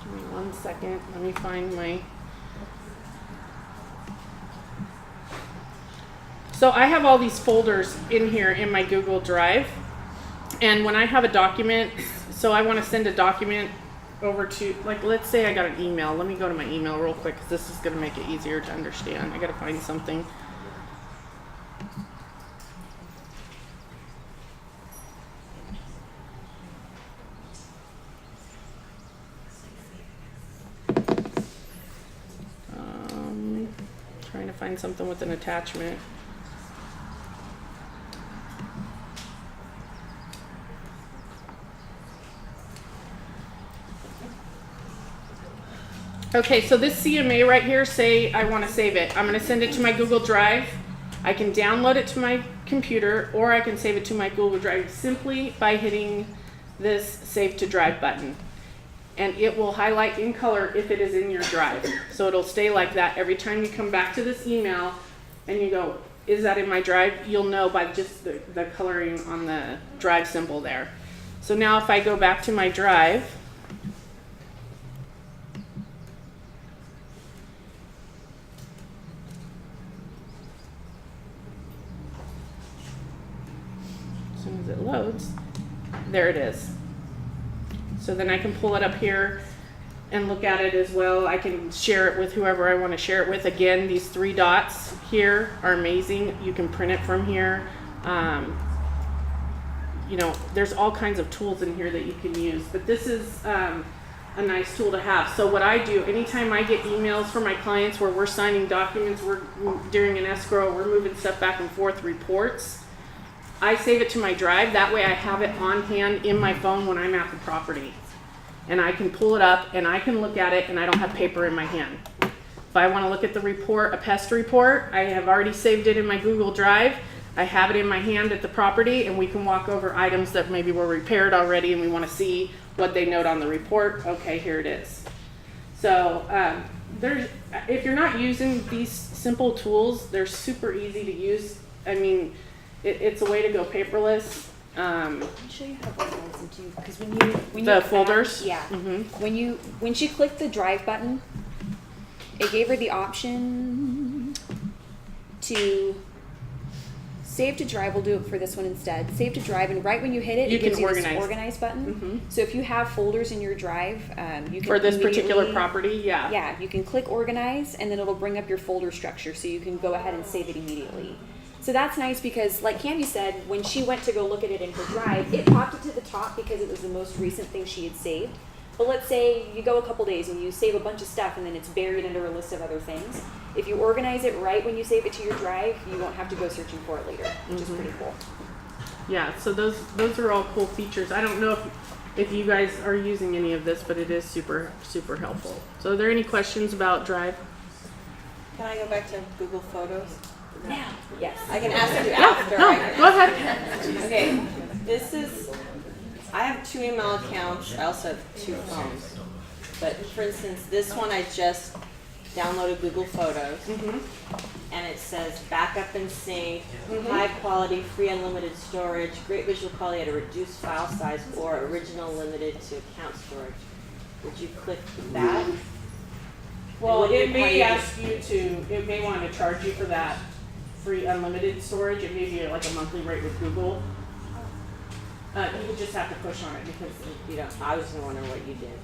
[SPEAKER 1] Give me 1 second. Let me find my. So I have all these folders in here in my Google Drive. And when I have a document, so I want to send a document over to, like, let's say I got an email. Let me go to my email real quick because this is going to make it easier to understand. I got to find something. Trying to find something with an attachment. Okay, so this CMA right here, say I want to save it. I'm going to send it to my Google Drive. I can download it to my computer or I can save it to my Google Drive simply by hitting this Save to Drive button. And it will highlight in color if it is in your drive. So it'll stay like that every time you come back to this email and you go, is that in my drive? You'll know by just the coloring on the drive symbol there. So now if I go back to my drive, as soon as it loads, there it is. So then I can pull it up here and look at it as well. I can share it with whoever I want to share it with. Again, these 3 dots here are amazing. You can print it from here. You know, there's all kinds of tools in here that you can use, but this is a nice tool to have. So what I do, anytime I get emails from my clients where we're signing documents, we're doing an escrow, we're moving stuff back and forth, reports, I save it to my drive. That way I have it on hand in my phone when I'm at the property. And I can pull it up and I can look at it and I don't have paper in my hand. If I want to look at the report, a pest report, I have already saved it in my Google Drive. I have it in my hand at the property and we can walk over items that maybe were repaired already and we want to see what they note on the report. Okay, here it is. So if you're not using these simple tools, they're super easy to use. I mean, it's a way to go paperless.
[SPEAKER 2] Let me show you how to organize them too, because when
[SPEAKER 1] The
[SPEAKER 2] you
[SPEAKER 1] folders?
[SPEAKER 2] yeah.
[SPEAKER 1] Mm-hmm.
[SPEAKER 2] When she clicked the Drive button, it gave her the option to save to Drive. We'll do it for this one instead. Save to Drive, and right when you hit it,
[SPEAKER 1] You
[SPEAKER 2] it gives
[SPEAKER 1] can
[SPEAKER 2] you this
[SPEAKER 1] organize.
[SPEAKER 2] Organize button.
[SPEAKER 1] Mm-hmm.
[SPEAKER 2] So if you have folders in your Drive, you can
[SPEAKER 1] For this particular
[SPEAKER 2] immediately-
[SPEAKER 1] property, yeah.
[SPEAKER 2] Yeah, you can click Organize, and then it'll bring up your folder structure, so you can go ahead and save it immediately. So that's nice because, like Candy said, when she went to go look at it in her drive, it popped it to the top because it was the most recent thing she had saved. But let's say you go a couple days and you save a bunch of stuff and then it's buried under a list of other things. If you organize it right when you save it to your drive, you won't have to go searching for it later, which is pretty cool.
[SPEAKER 1] Yeah, so those are all cool features. I don't know if you guys are using any of this, but it is super, super helpful. So are there any questions about Drive?
[SPEAKER 12] Can I go back to Google Photos?
[SPEAKER 2] Yeah. Yes.
[SPEAKER 12] I can ask you
[SPEAKER 1] Yeah,
[SPEAKER 12] after.
[SPEAKER 1] no,
[SPEAKER 12] I can
[SPEAKER 1] go
[SPEAKER 12] ask.
[SPEAKER 1] ahead.
[SPEAKER 12] Okay, this is, I have 2 email accounts, I also have 2 phones. But for instance, this one I just downloaded Google Photos. And it says backup and sync, high quality, free unlimited storage, great visual quality at a reduced file size, or original limited to account storage. Would you click that?
[SPEAKER 1] Well,
[SPEAKER 12] Would
[SPEAKER 1] it may
[SPEAKER 12] require you-
[SPEAKER 1] ask you to, it may want to charge you for that free unlimited storage. It may be like a monthly rate with Google. You would just have to push on it because,
[SPEAKER 12] You know, I was gonna wonder what you did.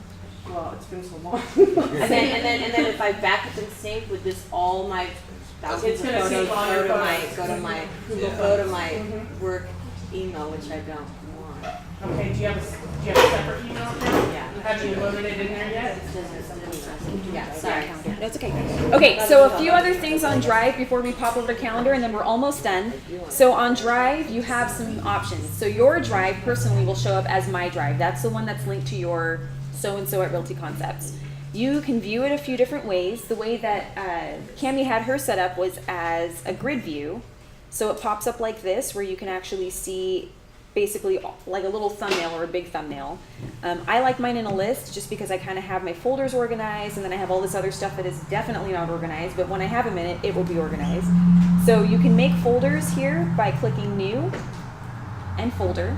[SPEAKER 1] well, it's been so long.
[SPEAKER 12] And then if I back up and sync, would this all my thousands
[SPEAKER 1] It's
[SPEAKER 12] of
[SPEAKER 1] gonna
[SPEAKER 12] photos
[SPEAKER 1] sync all your
[SPEAKER 12] go to my work email, which I don't want?
[SPEAKER 1] Okay, do you have a separate email account?
[SPEAKER 12] Yeah.
[SPEAKER 1] Have you loaded it in there yet?
[SPEAKER 12] Yeah, sorry.
[SPEAKER 2] That's okay. Okay, so a few other things on Drive before we pop over to Calendar, and then we're almost done. So on Drive, you have some options. So your Drive personally will show up as My Drive. That's the one that's linked to your so-and-so at Realty Concepts. You can view it a few different ways. The way that Cami had her set up was as a grid view. So it pops up like this, where you can actually see basically like a little thumbnail or a big thumbnail. I like mine in a list just because I kind of have my folders organized, and then I have all this other stuff that is definitely not organized, but when I have them in it, it will be organized. So you can make folders here by clicking New and Folder.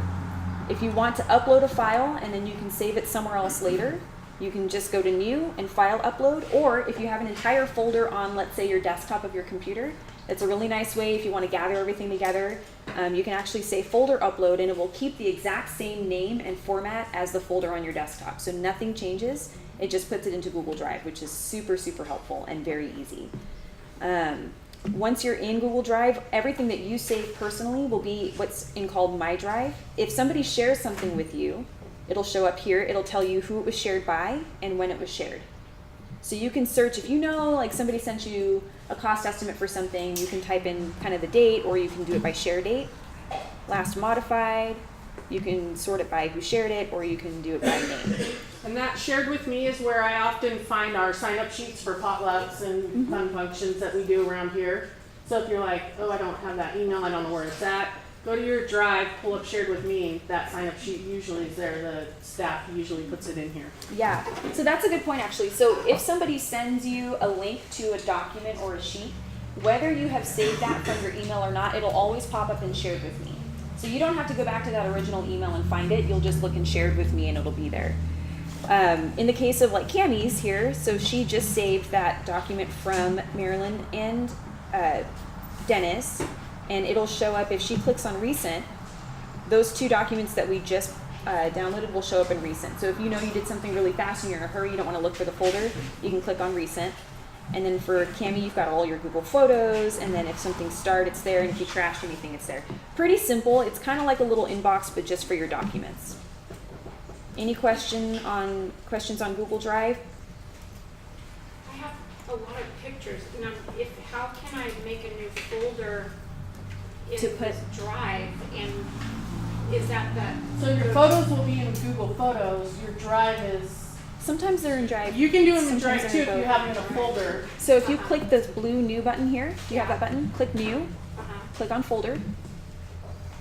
[SPEAKER 2] If you want to upload a file and then you can save it somewhere else later, you can just go to New and File Upload, or if you have an entire folder on, let's say, your desktop of your computer, it's a really nice way if you want to gather everything together. You can actually say Folder Upload, and it will keep the exact same name and format as the folder on your desktop. So nothing changes. It just puts it into Google Drive, which is super, super helpful and very easy. Once you're in Google Drive, everything that you save personally will be what's called My Drive. If somebody shares something with you, it'll show up here. It'll tell you who it was shared by and when it was shared. So you can search, if you know, like somebody sent you a cost estimate for something, you can type in kind of the date, or you can do it by share date, last modified. You can sort it by who shared it, or you can do it by name.
[SPEAKER 1] And that shared with me is where I often find our sign-up sheets for potlucks and fun functions that we do around here. So if you're like, oh, I don't have that email, I don't know where it's at, go to your Drive, pull up Shared with Me. That sign-up sheet usually is there. The staff usually puts it in here.
[SPEAKER 2] Yeah, so that's a good point actually. So if somebody sends you a link to a document or a sheet, whether you have saved that from your email or not, it'll always pop up in Shared with Me. So you don't have to go back to that original email and find it. You'll just look in Shared with Me and it'll be there. In the case of like Cami's here, so she just saved that document from Marilyn and Dennis, and it'll show up if she clicks on recent. Those 2 documents that we just downloaded will show up in recent. So if you know you did something really fast and you're in a hurry, you don't want to look for the folder, you can click on recent. And then for Cami, you've got all your Google Photos, and then if something started, it's there, and if you trashed anything, it's there. Pretty simple. It's kind of like a little inbox, but just for your documents. Any questions on Google Drive?
[SPEAKER 3] I have a lot of pictures. Now, how can I make a new folder in
[SPEAKER 2] To put-
[SPEAKER 3] this Drive? And is that
[SPEAKER 1] So your photos will be in Google Photos. Your Drive is...
[SPEAKER 2] Sometimes they're in Drive.
[SPEAKER 1] You can do them in
[SPEAKER 2] Sometimes
[SPEAKER 1] Drive
[SPEAKER 2] they're
[SPEAKER 1] too
[SPEAKER 2] in
[SPEAKER 1] if you
[SPEAKER 2] both.
[SPEAKER 1] have them in a folder.
[SPEAKER 2] So if you click this blue New button here, do you have that button? Click New, click on Folder,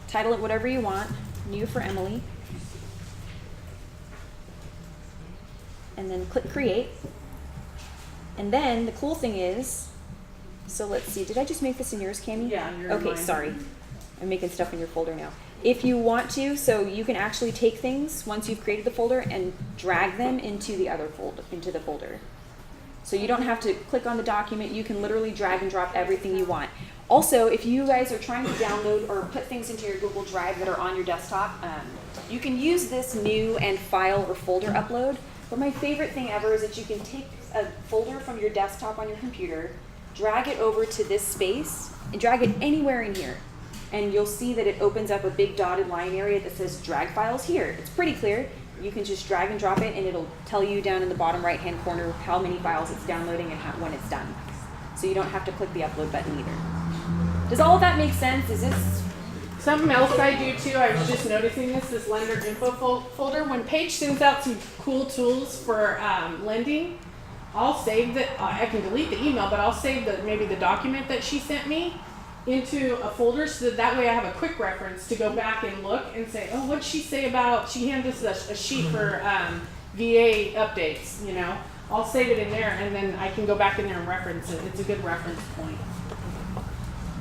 [SPEAKER 2] title it whatever you want, New for Emily, and then click Create. And then the cool thing is, so let's see, did I just make this in yours, Cami?
[SPEAKER 1] Yeah, you're in
[SPEAKER 2] Okay,
[SPEAKER 1] mine.
[SPEAKER 2] sorry. I'm making stuff in your folder now. If you want to, so you can actually take things once you've created the folder and drag them into the other folder, into the folder. So you don't have to click on the document, you can literally drag and drop everything you want. Also, if you guys are trying to download or put things into your Google Drive that are on your desktop, you can use this New and File or Folder Upload. But my favorite thing ever is that you can take a folder from your desktop on your computer, drag it over to this space and drag it anywhere in here. And you'll see that it opens up a big dotted line area that says drag files here. It's pretty clear. You can just drag and drop it and it'll tell you down in the bottom right hand corner how many files it's downloading and when it's done. So you don't have to click the upload button either. Does all of that make sense? Is this
[SPEAKER 1] Something else I do too, I was just noticing this lender info folder. When Paige sends out some cool tools for lending, I'll save the, I can delete the email, but I'll save maybe the document that she sent me into a folder so that way I have a quick reference to go back and look and say, oh, what'd she say about, she handed us a sheet for VA updates, you know. I'll save it in there and then I can go back in there and reference it. It's a good reference point.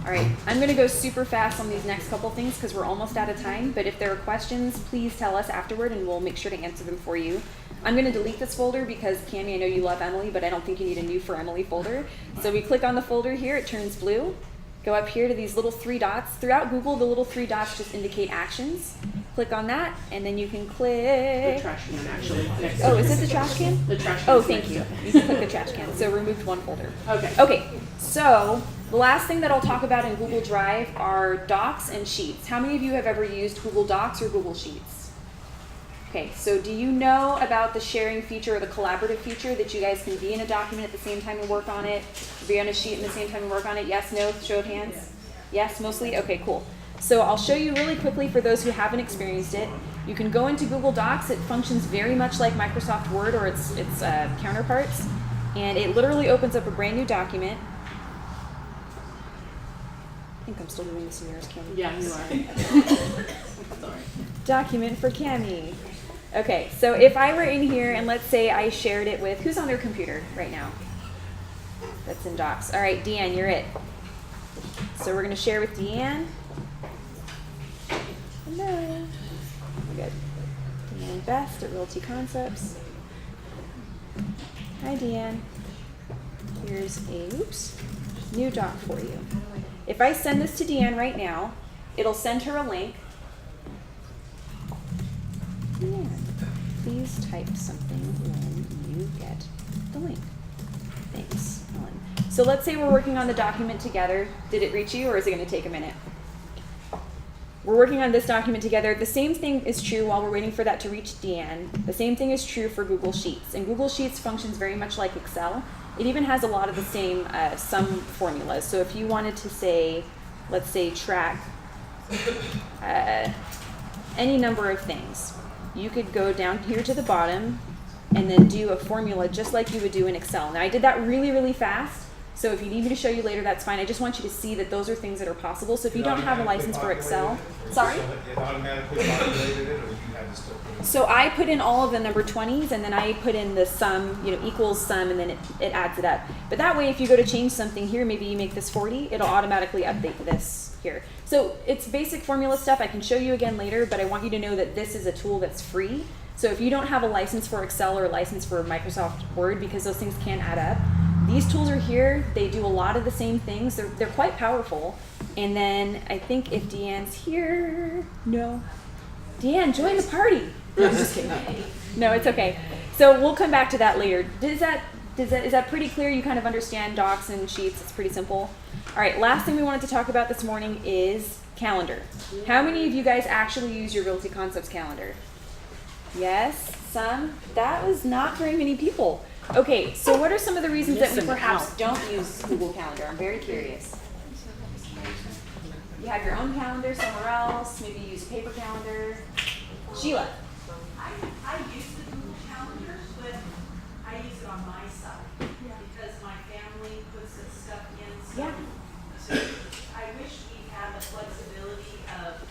[SPEAKER 2] All right, I'm gonna go super fast on these next couple things because we're almost out of time, but if there are questions, please tell us afterward and we'll make sure to answer them for you. I'm gonna delete this folder because Cammie, I know you love Emily, but I don't think you need a new for Emily folder. So we click on the folder here, it turns blue. Go up here to these little 3 dots. Throughout Google, the little 3 dots just indicate actions. Click on that, and then you can click.
[SPEAKER 1] The trash can actually.
[SPEAKER 2] Oh, is it the trash can?
[SPEAKER 1] The trash can.
[SPEAKER 2] Oh, thank you. You can click the trash can. So removed one folder.
[SPEAKER 1] Okay.
[SPEAKER 2] Okay, so the last thing that I'll talk about in Google Drive are docs and sheets. How many of you have ever used Google Docs or Google Sheets? Okay, so do you know about the sharing feature or the collaborative feature that you guys can be in a document at the same time and work on it, be on a sheet at the same time and work on it? Yes, no, show of hands? Yes, mostly? Okay, cool. So I'll show you really quickly for those who haven't experienced it. You can go into Google Docs. It functions very much like Microsoft Word or its counterparts. And it literally opens up a brand new document. I think I'm still doing this in yours, Cammie.
[SPEAKER 1] Yeah, you are. Sorry.
[SPEAKER 2] Document for Cammie. Okay, so if I were in here and let's say I shared it with, who's on their computer right now? That's in Docs. All right, Deanne, you're it. So we're gonna share with Deanne. Hello. Good. Deanne Best at Realty Concepts. Hi, Deanne. Here's a, new doc for you. If I send this to Deanne right now, it'll send her a link. Deanne, please type something when you get the link. Thanks, Ellen. So let's say we're working on the document together. Did it reach you or is it going to take a minute? We're working on this document together. The same thing is true while we're waiting for that to reach Deanne. The same thing is true for Google Sheets. And Google Sheets functions very much like Excel. It even has a lot of the same sum formulas. So if you wanted to say, let's say track any number of things, you could go down here to the bottom and then do a formula just like you would do in Excel. Now I did that really, really fast. So if you need me to show you later, that's fine. I just want you to see that those are things that are possible. So if you don't have a license for Excel, sorry?
[SPEAKER 5] It automatically populated it, or you had to still put it?
[SPEAKER 2] So I put in all of the number 20s and then I put in the sum, equals sum, and then it adds it up. But that way, if you go to change something here, maybe you make this 40, it'll automatically update this here. So it's basic formula stuff. I can show you again later, but I want you to know that this is a tool that's free. So if you don't have a license for Excel or a license for Microsoft Word, because those things can add up, these tools are here. They do a lot of the same things. They're quite powerful. And then I think if Deanne's here, no. Deanne, join the party. No, I'm just kidding. No, it's okay. So we'll come back to that later. Is that pretty clear? You kind of understand docs and sheets. It's pretty simple. All right, last thing we wanted to talk about this morning is calendar. How many of you guys actually use your Realty Concepts calendar? Yes, some. That was not very many people. Okay, so what are some of the reasons that we perhaps don't use Google Calendar? I'm very curious. You have your own calendar somewhere else, maybe you use a paper calendar. Sheila.
[SPEAKER 16] I use the Google Calendar, but I use it on my side because my family puts this stuff in.
[SPEAKER 2] Yeah.
[SPEAKER 16] So I wish we had the flexibility of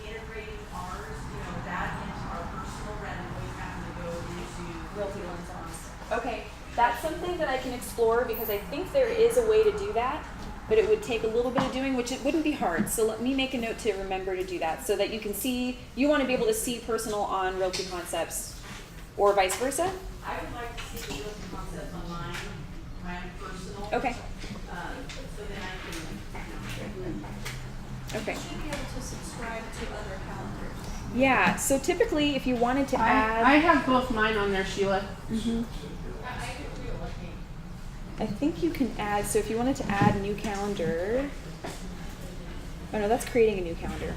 [SPEAKER 16] integrating ours, that into our personal rather than always having to go into
[SPEAKER 2] Realty Renaissance. Okay, that's something that I can explore because I think there is a way to do that, but it would take a little bit of doing, which it wouldn't be hard. So let me make a note to remember to do that so that you can see, you want to be able to see personal on Realty Concepts or vice versa?
[SPEAKER 16] I would like to see the Realty Concepts on mine, my personal.
[SPEAKER 2] Okay.
[SPEAKER 16] So then I can.
[SPEAKER 2] Okay.
[SPEAKER 6] You should be able to subscribe to other calendars.
[SPEAKER 2] Yeah, so typically if you wanted to add...
[SPEAKER 1] I have both mine on there, Sheila.
[SPEAKER 2] I think you can add, so if you wanted to add new calendar, oh no, that's creating a new calendar.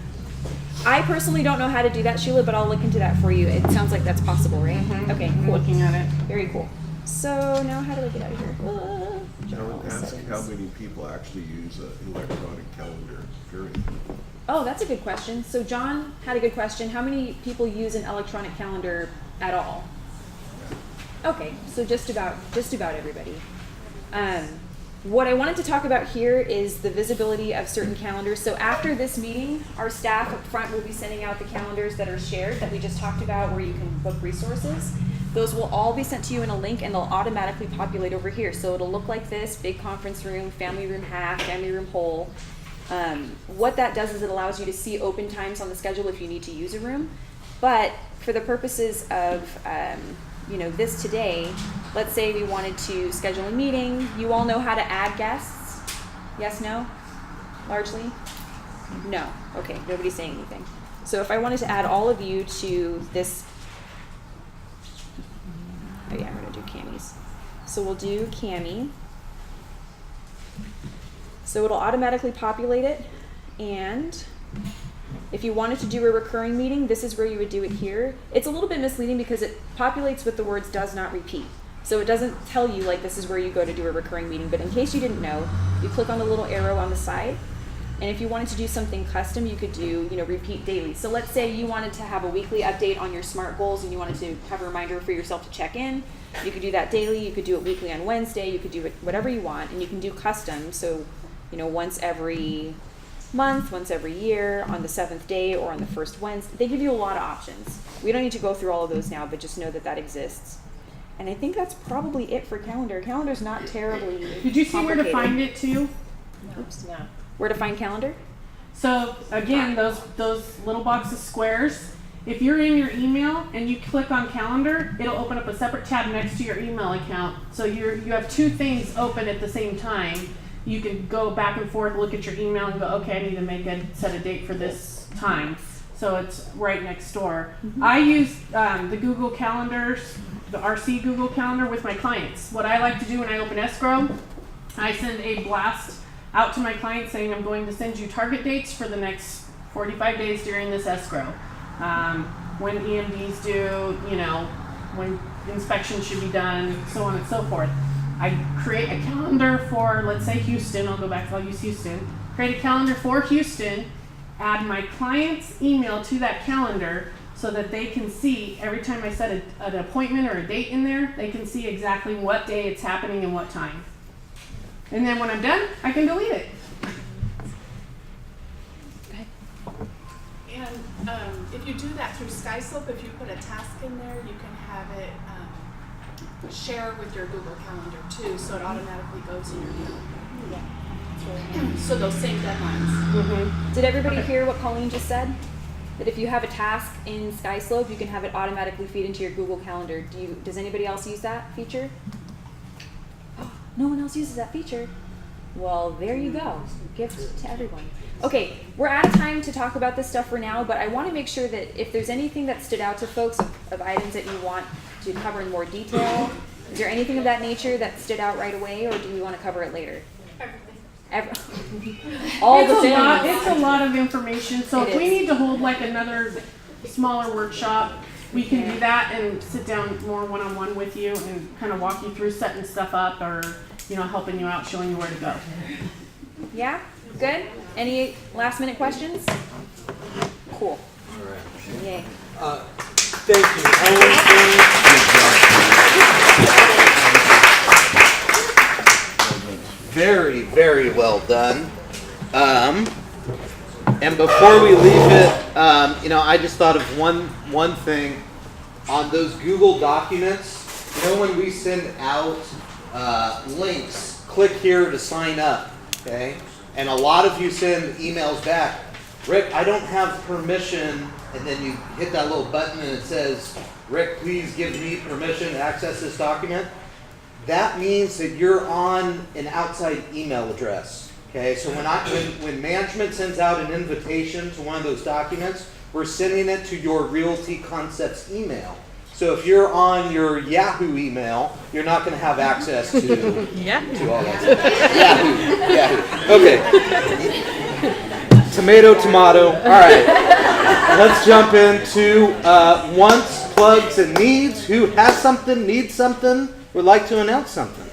[SPEAKER 2] I personally don't know how to do that, Sheila, but I'll look into that for you. It sounds like that's possible, right? Okay,
[SPEAKER 1] I'm
[SPEAKER 2] cool.
[SPEAKER 1] looking at it.
[SPEAKER 2] Very cool. So now how do I get out of here?
[SPEAKER 9] I
[SPEAKER 2] General
[SPEAKER 9] would ask
[SPEAKER 2] settings.
[SPEAKER 9] how many people actually use an electronic calendar, period.
[SPEAKER 2] Oh, that's a good question. So John had a good question. How many people use an electronic calendar at all? Okay, so just about everybody. What I wanted to talk about here is the visibility of certain calendars. So after this meeting, our staff up front will be sending out the calendars that are shared that we just talked about where you can book resources. Those will all be sent to you in a link and they'll automatically populate over here. So it'll look like this: big conference room, family room half, family room whole. What that does is it allows you to see open times on the schedule if you need to use a room. But for the purposes of this today, let's say we wanted to schedule a meeting. You all know how to add guests? Yes, no? Largely? No. Okay, nobody's saying anything. So if I wanted to add all of you to this, oh yeah, I'm gonna do Cammy's. So we'll do Cammy. So it'll automatically populate it, and if you wanted to do a recurring meeting, this is where you would do it here. It's a little bit misleading because it populates with the words does not repeat. So it doesn't tell you like this is where you go to do a recurring meeting, but in case you didn't know, you click on the little arrow on the side, and if you wanted to do something custom, you could do, repeat daily. So let's say you wanted to have a weekly update on your SMART goals and you wanted to have a reminder for yourself to check in. You could do that daily, you could do it weekly on Wednesday, you could do it whatever you want, and you can do custom. So, once every month, once every year, on the 7th day, or on the first Wednesday. They give you a lot of options. We don't need to go through all of those now, but just know that that exists. And I think that's probably it for calendar. Calendar's not terribly
[SPEAKER 1] Did you see where to
[SPEAKER 2] complicated.
[SPEAKER 1] find it too?
[SPEAKER 2] Oops, no. Where to find calendar?
[SPEAKER 1] So again, those little box of squares, if you're in your email and you click on calendar, it'll open up a separate tab next to your email account. So you have two things open at the same time. You can go back and forth, look at your email and go, okay, I need to set a date for this time. So it's right next door. I use the Google Calendars, the RC Google Calendar with my clients. What I like to do when I open escrow, I send a blast out to my clients saying I'm going to send you target dates for the next 45 days during this escrow. When EMDs due, when inspections should be done, so on and so forth. I create a calendar for, let's say, Houston. I'll use Houston. Create a calendar for Houston, add my client's email to that calendar so that they can see every time I set an appointment or a date in there, they can see exactly what day it's happening and what time. And then when I'm done, I can delete it.
[SPEAKER 6] And if you do that through SkySlope, if you put a task in there, you can have it share with your Google Calendar too, so it automatically goes in your email. So those same deadlines.
[SPEAKER 2] Did everybody hear what Colleen just said? That if you have a task in SkySlope, you can have it automatically feed into your Google Calendar. Does anybody else use that feature? No one else uses that feature. Well, there you go. Gift to everyone. Okay, we're out of time to talk about this stuff for now, but I want to make sure that if there's anything that stood out to folks of items that you want to cover in more detail, is there anything of that nature that stood out right away, or do we want to cover it later? All the things.
[SPEAKER 1] It's a lot of information. So
[SPEAKER 2] It
[SPEAKER 1] if we
[SPEAKER 2] is.
[SPEAKER 1] need to hold like another smaller workshop, we can do that and sit down more one-on-one with you and kind of walk you through setting stuff up or, helping you out, showing you where to go.
[SPEAKER 2] Yeah? Good? Any last minute questions? Cool.
[SPEAKER 4] All right.
[SPEAKER 2] Yay.
[SPEAKER 4] Thank you. Very, very well done. And before we leave it, I just thought of one thing on those Google documents. When we send out links, click here to sign up. Okay, and a lot of you send emails back. Rick, I don't have permission, and then you hit that little button and it says, Rick, please give me permission to access this document. That means that you're on an outside email address. Okay, so when management sends out an invitation to one of those documents, we're sending it to your Realty Concepts email. So if you're on your Yahoo email, you're not going to have access to all that stuff. Yahoo. Okay. Tomato. All right. Let's jump into wants, plugs, and needs. Who has something, needs something, would like to announce something?